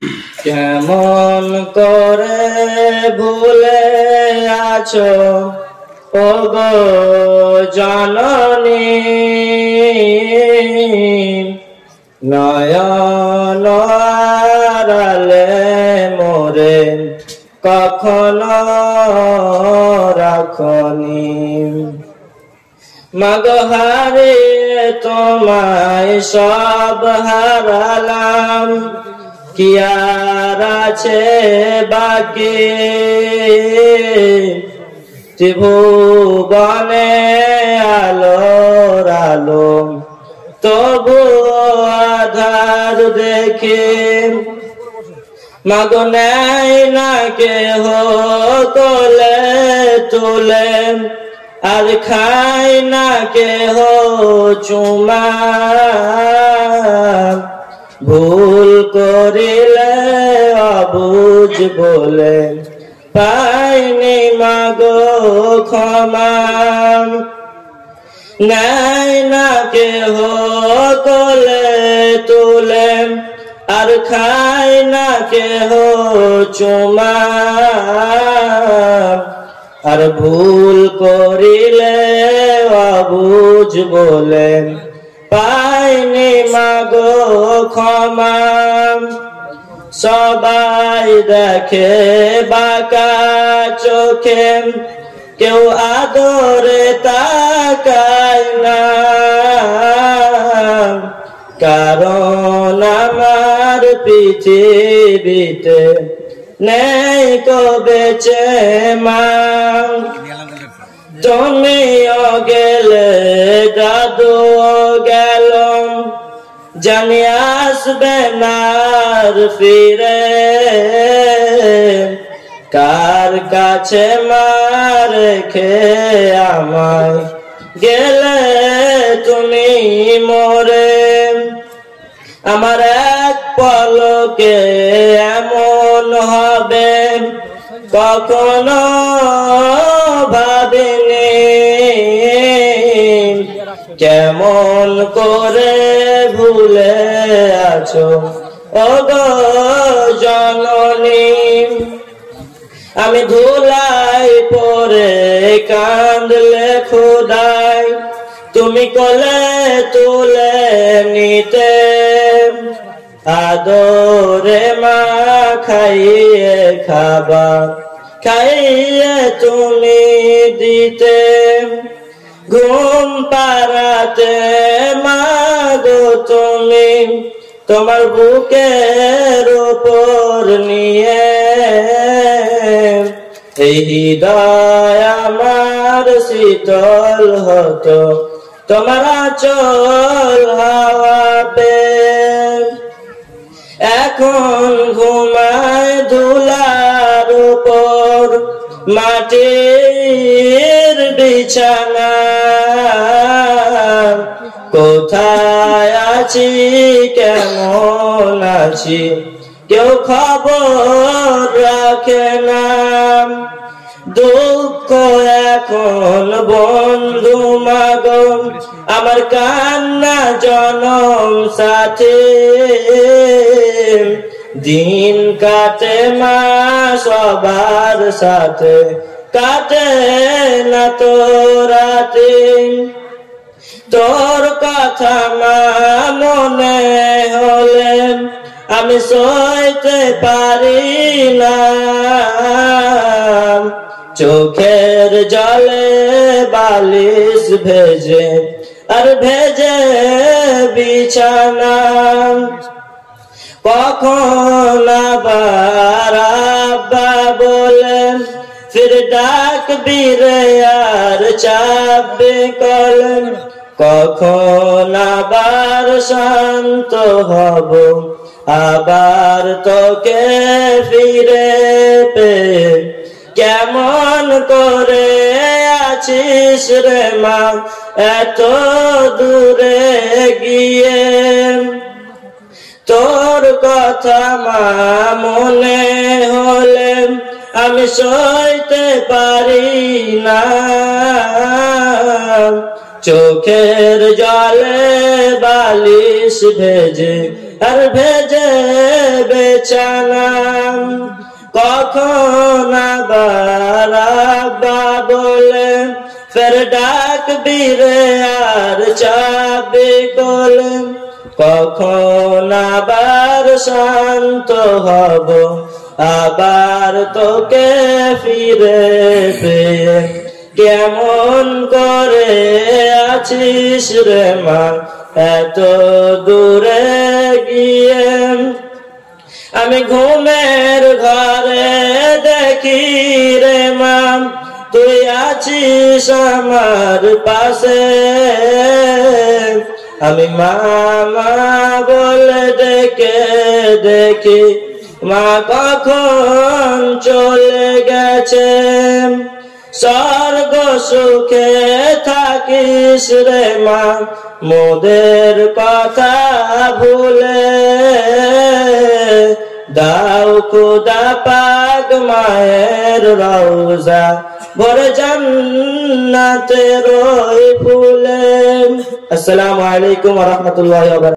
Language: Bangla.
কেমন করে ভুলে আছো ওগো জননী, নয়ন আড়ালে মোরে কখনো রাখনি। মাগো হারিয়ে তোমায় সব হারালাম, কি আর আছে বাকি ত্রিভুবনে আলোর আলো, তবু আধার দেখি। মাগো নাই না কেহ কোলে তুলে, আর খাই না কেহ চুমা। ভুল করিলে অবুঝ বলে পাইনি মাগো ক্ষমা। নাই না কেহ কোলে তুলে, আর খাই না কেহ চুমা। আর ভুল করিলে অবুঝ বলে পাইনি মাগো ক্ষমা। সবাই দেখে বাঁকা চোখে, কেউ আদরে তাকায় না, কারণ আমার পৃথিবীতে নেই কো বেঁচে মা। তুমিও গেলে দাদু গেল, জানি আসবে না ফিরে। কার কাছে মা রেখে আমায় গেলে তুমি মরে। আমার এক পলকে এমন হবে কখনো ভাবিনি। কেমন করে ভুলে আছো ওগো জননী, আমি ধুলাই পরে কাঁদলে খোদাই, তুমি কোলে তুলে নিতে। আদরে মা খাইয়ে খাবার খাইয়ে তুমি দিতে। ঘুম পাড়াতে মাগো তুমি, তোমার বুকের উপর নিয়ে। এই হৃদয় আমার শীতল হতো তোমার আঁচল হাওয়াতে। এখন ঘুমায় ধুলার উপর মাটির বিছানা। কোথায় আছি কেমন আছি কেউ খবর রাখে না। দুঃখ এখন বন্ধু মাগো, আমার কান্না জনম সাথে। দিন কাটে মা সবার সাথে, কাটে না তো রাতে। তোর কথা মা মনে হলে আমি সইতে পারি না। চোখের জলে বালিশ ভেজে আর ভেজে বিছানা। কখন আবার আব্বা বলে ফির ডাকবি রে আর চাপবে কলম। কখন আবার শান্ত হব, আবার তোকে ফিরে পেয়ে। কেমন করে আছিস রে মা এত দূরে গিয়ে। তোর কথা মা মনে হলে আমি সইতে পারি না। চোখের জলে বালিশ ভেজে আর ভেজে বেচানা কখন আবার আব্বা বলে ফের ডাকবি রে আর চাবি কোলে কখন আবার শান্ত হব আবার তোকে ফিরে পেয়ে কেমন করে আছিস রে মা এত দূরে গিয়ে আমি ঘুমের ঘরে দেখি রে মা তুই আছিস আমার পাশে আমি মামা বলে ডেকে দেখি মা কখন চলে গেছে স্বর্গ সুখে থাকিস রে মা মোদের কথা ভুলে দাও খুদা পাক মায়ের রওজা ভরে জান্নাতের ওই ফুলে। আসসালামু আলাইকুম ওয়া রাহমাতুল্লাহি ওয়া বারাকাতুহু।